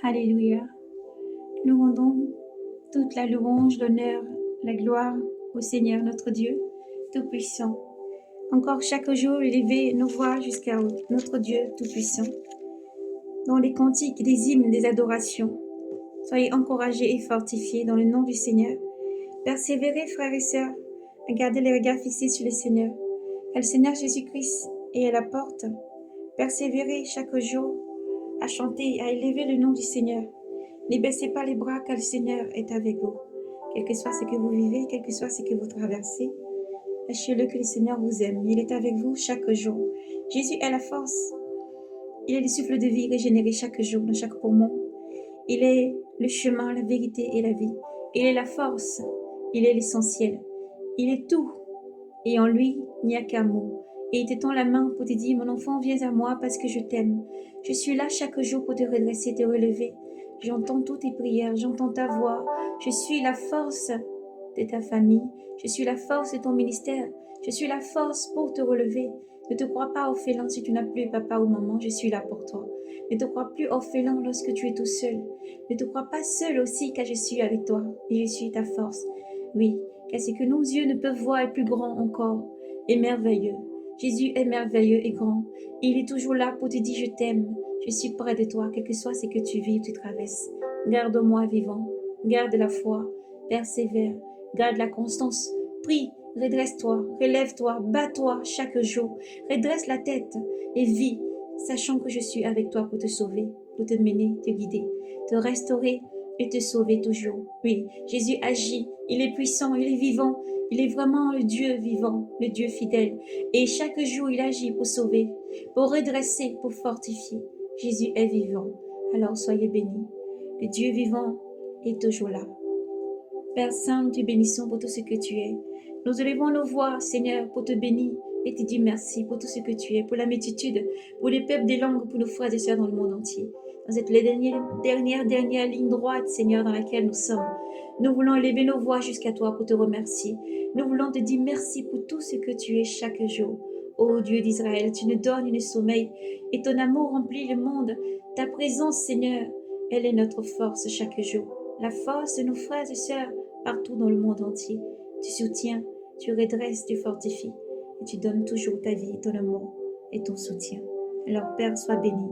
Alléluia. Nous rendons toute la louange, l'honneur, la gloire au Seigneur notre Dieu Tout-Puissant. Encore chaque jour, élever nos voix jusqu'à notre Dieu Tout-Puissant. Dans les cantiques, des hymnes, des adorations. Soyez encouragés et fortifiés dans le nom du Seigneur. Persévérez, frères et sœurs, à garder les regards fixés sur le Seigneur. Car le Seigneur Jésus-Christ est à la porte. Persévérez chaque jour à chanter, à élever le nom du Seigneur. Ne baissez pas les bras car le Seigneur est avec vous. Quel que soit ce que vous vivez, quel que soit ce que vous traversez, sachez-le que le Seigneur vous aime. Il est avec vous chaque jour. Jésus est la force. Il est le souffle de vie régénéré chaque jour dans chaque poumon. Il est le chemin, la vérité et la vie. Il est la force. Il est l'essentiel. Il est tout. Et en lui, il n'y a qu'un mot. Et il te tend la main pour te dire, mon enfant, viens à moi parce que je t'aime. Je suis là chaque jour pour te redresser, te relever. J'entends toutes tes prières, j'entends ta voix. Je suis la force de ta famille. Je suis la force de ton ministère. Je suis la force pour te relever. Ne te crois pas orphelin si tu n'as plus papa ou maman, je suis là pour toi. Ne te crois plus orphelin lorsque tu es tout seul. Ne te crois pas seul aussi car je suis avec toi et je suis ta force. Oui, car ce que nos yeux ne peuvent voir est plus grand encore et merveilleux. Jésus est merveilleux et grand. Il est toujours là pour te dire je t'aime. Je suis près de toi, quel que soit ce que tu vis ou tu traverses. Garde-moi vivant. Garde la foi. Persévère. Garde la constance. Prie. Redresse-toi. Relève-toi. Bats-toi chaque jour. Redresse la tête et vis, sachant que je suis avec toi pour te sauver, pour te mener, te guider, te restaurer et te sauver toujours. Oui, Jésus agit. Il est puissant. Il est vivant. Il est vraiment le Dieu vivant, le Dieu fidèle. Et chaque jour, il agit pour sauver, pour redresser, pour fortifier. Jésus est vivant. Alors soyez bénis. Le Dieu vivant est toujours là. Père Saint, nous te bénissons pour tout ce que tu es. Nous élevons nos voix, Seigneur, pour te bénir et te dire merci pour tout ce que tu es, pour la multitude, pour les peuples des langues, pour nos frères et sœurs dans le monde entier. Dans cette dernière ligne droite, Seigneur, dans laquelle nous sommes, nous voulons élever nos voix jusqu'à toi pour te remercier. Nous voulons te dire merci pour tout ce que tu es chaque jour. Ô Dieu d'Israël, tu nous donnes une sommeil et ton amour remplit le monde. Ta présence, Seigneur, elle est notre force chaque jour. La force de nos frères et sœurs partout dans le monde entier. Tu soutiens, tu redresses, tu fortifies et tu donnes toujours ta vie, ton amour et ton soutien. Alors Père, sois béni.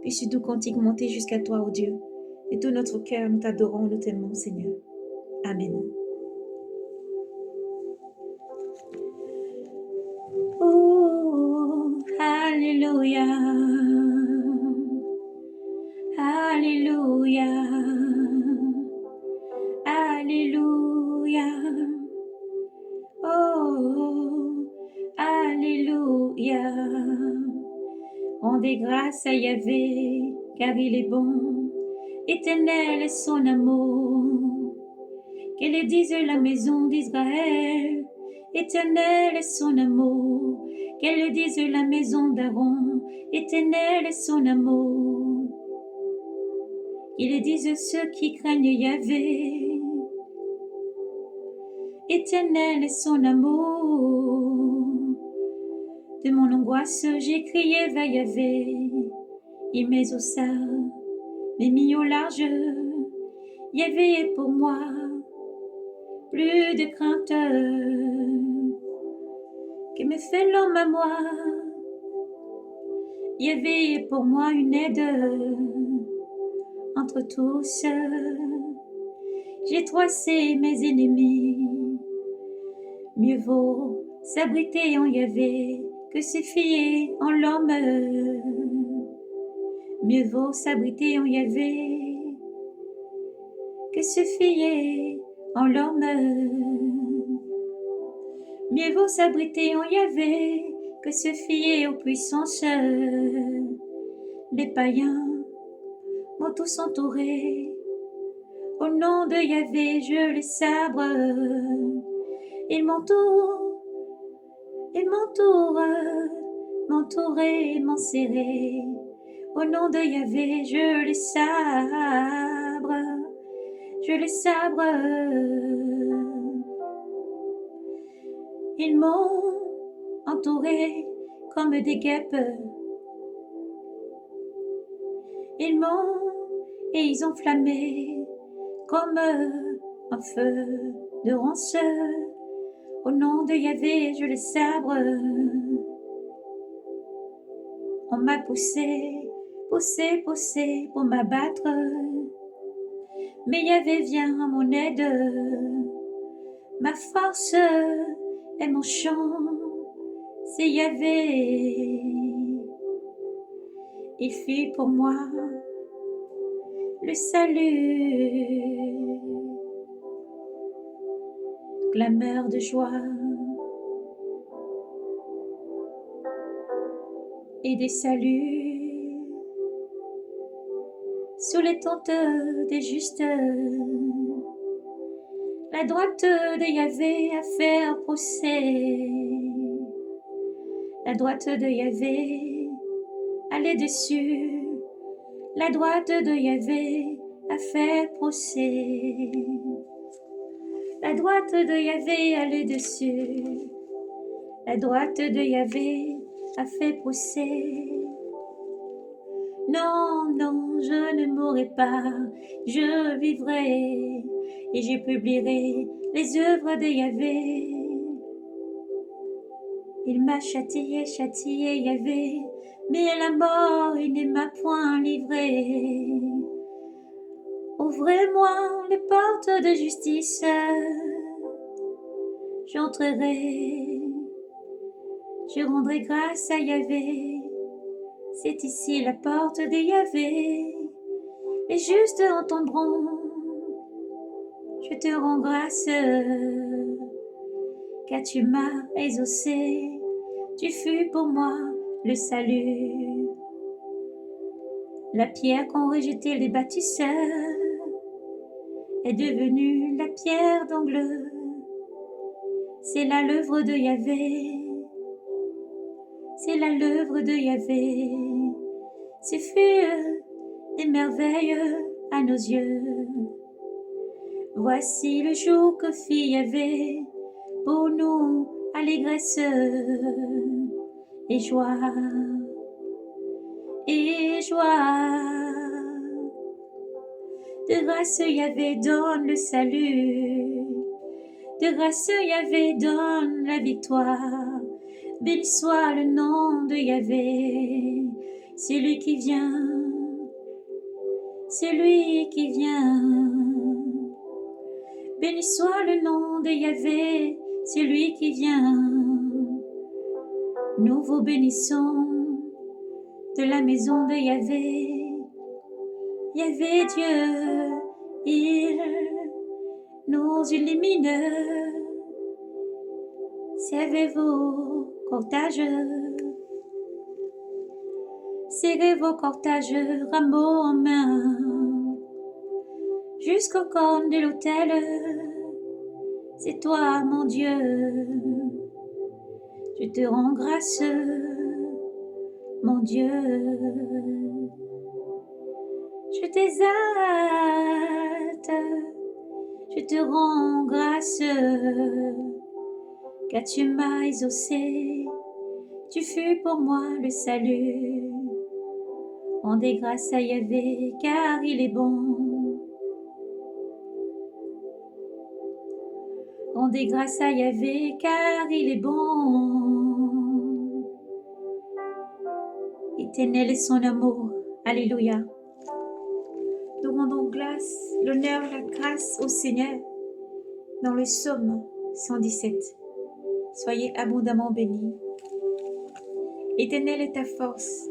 Puisse tout cantique monter jusqu'à toi, ô Dieu. Et tout notre cœur, nous t'adorons, nous t'aimons, Seigneur. Amen. Oh, Alléluia. Alléluia. Alléluia. Oh, Alléluia. Rendez grâce à Yahvé, car il est bon. Éternel est son amour. Qu'elle dise la maison d'Israël. Éternel est son amour. Qu'elle dise la maison d'Aaron. Éternel est son amour. Qu'ils disent ceux qui craignent Yahvé. Éternel est son amour. De mon angoisse, j'ai crié vers Yahvé. Il m'est au sein, mais mis au large. Yahvé est pour moi, plus de crainte. Que me fait l'homme à moi? Yahvé est pour moi une aide. Entre tous, j'ai troissé mes ennemis. Mieux vaut s'abriter en Yahvé que se fier en l'homme. Mieux vaut s'abriter en Yahvé que se fier en l'homme. Mieux vaut s'abriter en Yahvé que se fier aux puissances. Les païens m'ont tous entouré. Au nom de Yahvé, je les sabre. Ils m'entourent, m'entourer, m'enserrer. Au nom de Yahvé, je les sabre, je les sabre. Ils m'ont entouré comme des guêpes. Ils m'ont et ils ont flammé comme un feu de ronce. Au nom de Yahvé, je les sabre. On m'a poussé pour m'abattre. Mais Yahvé vient à mon aide. Ma force et mon chant, c'est Yahvé. Il fit pour moi le salut. Clameur de joie et des saluts sous les tentes des justes. La droite de Yahvé a fait un procès. La droite de Yahvé allait dessus. La droite de Yahvé a fait procès. La droite de Yahvé allait dessus. La droite de Yahvé a fait procès. Non, non, je ne mourrai pas, je vivrai et je publierai les œuvres de Yahvé. Il m'a châtié, Yahvé, mais à la mort il ne m'a point livré. Ouvrez-moi les portes de justice, j'entrerai, je rendrai grâce à Yahvé. C'est ici la porte de Yahvé, les justes entendront. Je te rends grâce, car tu m'as exaucé. Tu fus pour moi le salut. La pierre qu'ont rejetée les bâtisseurs est devenue la pierre d'angle. C'est là l'œuvre de Yahvé. C'est là l'œuvre de Yahvé. Ce fut des merveilles à nos yeux. Voici le jour que fit Yahvé pour nous, allégresse et joie. Et joie. De grâce Yahvé donne le salut. De grâce Yahvé donne la victoire. Béni soit le nom de Yahvé, celui qui vient, celui qui vient. Béni soit le nom de Yahvé, celui qui vient. Nous vous bénissons de la maison de Yahvé. Yahvé Dieu, il nous illumine. Servez-vous cortège, serrez vos cortèges, rameaux en main, jusqu'au cornes de l'autel. C'est toi, mon Dieu, je te rends grâce, mon Dieu. Je t'exalte, je te rends grâce, car tu m'as exaucé. Tu fus pour moi le salut. Rendez grâce à Yahvé, car il est bon. Rendez grâce à Yahvé, car il est bon. Éternel est son amour. Alléluia. Nous rendons grâce, l'honneur, la grâce au Seigneur dans le psaume 117. Soyez abondamment bénis. Éternel est ta force,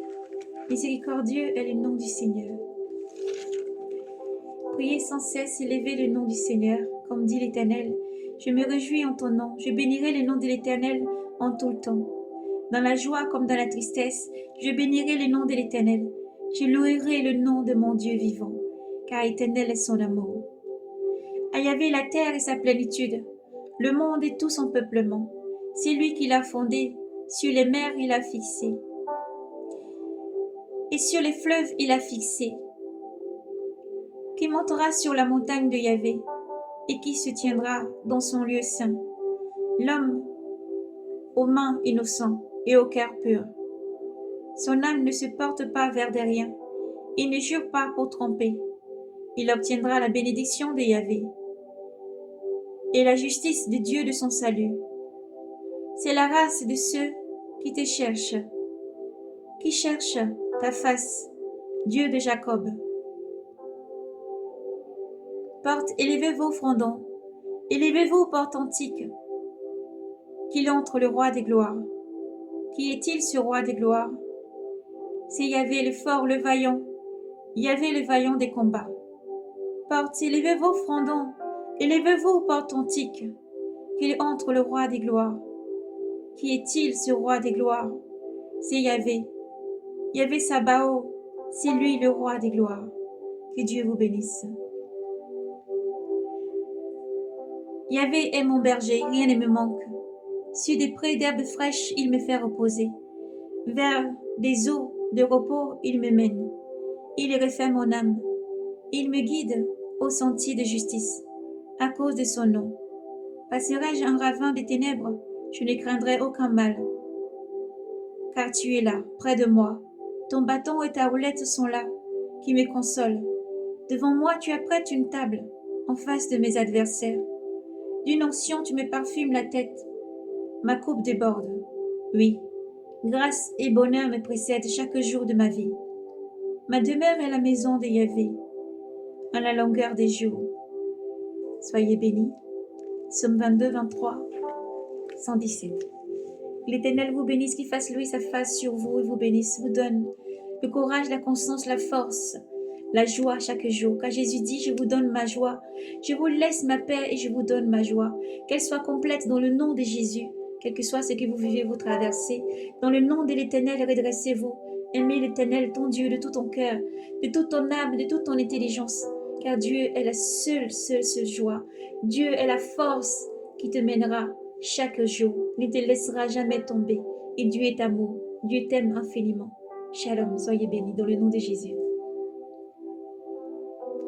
miséricordieux est le nom du Seigneur. Priez sans cesse, élevez le nom du Seigneur, comme dit l'Éternel. Je me réjouis en ton nom, je bénirai le nom de l'Éternel en tout le temps. Dans la joie comme dans la tristesse, je bénirai le nom de l'Éternel. Je louerai le nom de mon Dieu vivant, car Éternel est son amour. À Yahvé la terre et sa plénitude, le monde et tout son peuplement. C'est lui qui l'a fondé, sur les mers il l'a fixé, et sur les fleuves il l'a fixé. Qui montera sur la montagne de Yahvé, et qui se tiendra dans son lieu saint? L'homme aux mains innocentes et au cœur pur. Son âme ne se porte pas vers des riens, il ne jure pas pour tromper. Il obtiendra la bénédiction de Yahvé et la justice de Dieu de son salut. C'est la race de ceux qui te cherchent, qui cherchent ta face, Dieu de Jacob. Portes, élevez vos frontons, élevez vos portes antiques, qu'il entre le roi des gloires. Qui est-il ce roi des gloires? C'est Yahvé le fort, le vaillant, Yahvé le vaillant des combats. Portes, élevez vos frontons, élevez vos portes antiques, qu'il entre le roi des gloires. Qui est-il ce roi des gloires? C'est Yahvé, Yahvé Sabaoth, c'est lui le roi des gloires. Que Dieu vous bénisse. Yahvé est mon berger, rien ne me manque. Sur des prés d'herbes fraîches, il me fait reposer. Vers des eaux de repos, il me mène. Il refait mon âme. Il me guide au sentier de justice, à cause de son nom. Passerai-je un ravin des ténèbres, je ne craindrai aucun mal. Car tu es là, près de moi. Ton bâton et ta roulette sont là, qui me consolent. Devant moi, tu apprêtes une table, en face de mes adversaires. D'une onction, tu me parfumes la tête. Ma coupe déborde. Oui, grâce et bonheur me précèdent chaque jour de ma vie. Ma demeure est la maison de Yahvé, à la longueur des jours. Soyez bénis. Psaume 22, 23, 117. L'Éternel vous bénisse, qu'il fasse lui sa face sur vous et vous bénisse, vous donne le courage, la constance, la force, la joie chaque jour. Car Jésus dit, je vous donne ma joie, je vous laisse ma paix et je vous donne ma joie. Qu'elle soit complète dans le nom de Jésus, quel que soit ce que vous vivez, vous traversez. Dans le nom de l'Éternel, redressez-vous. Aimez l'Éternel, ton Dieu, de tout ton cœur, de toute ton âme, de toute ton intelligence. Car Dieu est la seule joie. Dieu est la force qui te mènera chaque jour. Il ne te laissera jamais tomber. Et Dieu est amour. Dieu t'aime infiniment. Shalom, soyez bénis dans le nom de Jésus.